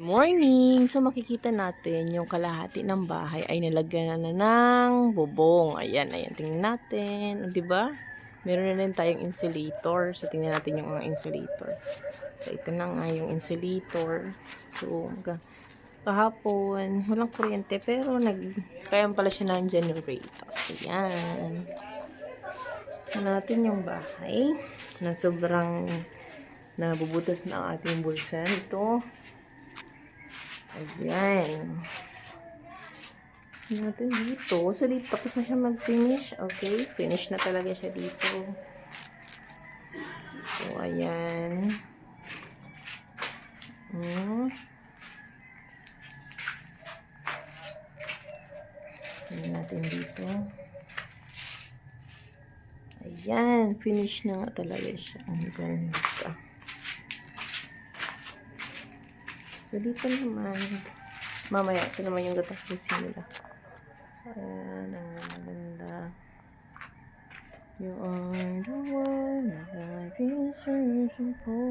Morning! So makikita natin yung kalahati ng bahay ay nilagyan na ng bubong. Ayan, ayan. Tingnan natin. O, diba? Meron na rin tayong insulator. So tingnan natin yung mga insulator. So ito na nga yung insulator. So kahapon, walang kuryente pero kaya pala siya ng generator. Ayan. Tingnan natin yung bahay na sobrang nabubutas na ang ating bulsa. Ito. Ayan. Natin dito. So, dito tapos na siya mag-finish. Okay. Finish na talaga siya dito. So, ayan. Ayan natin dito. Ayan. Finish na nga talaga siya. Ang ganda. So, dito naman. Mamaya, ito naman yung gatapusin nila. So, ayan. Ang ganda. You are the one that I've been searching for.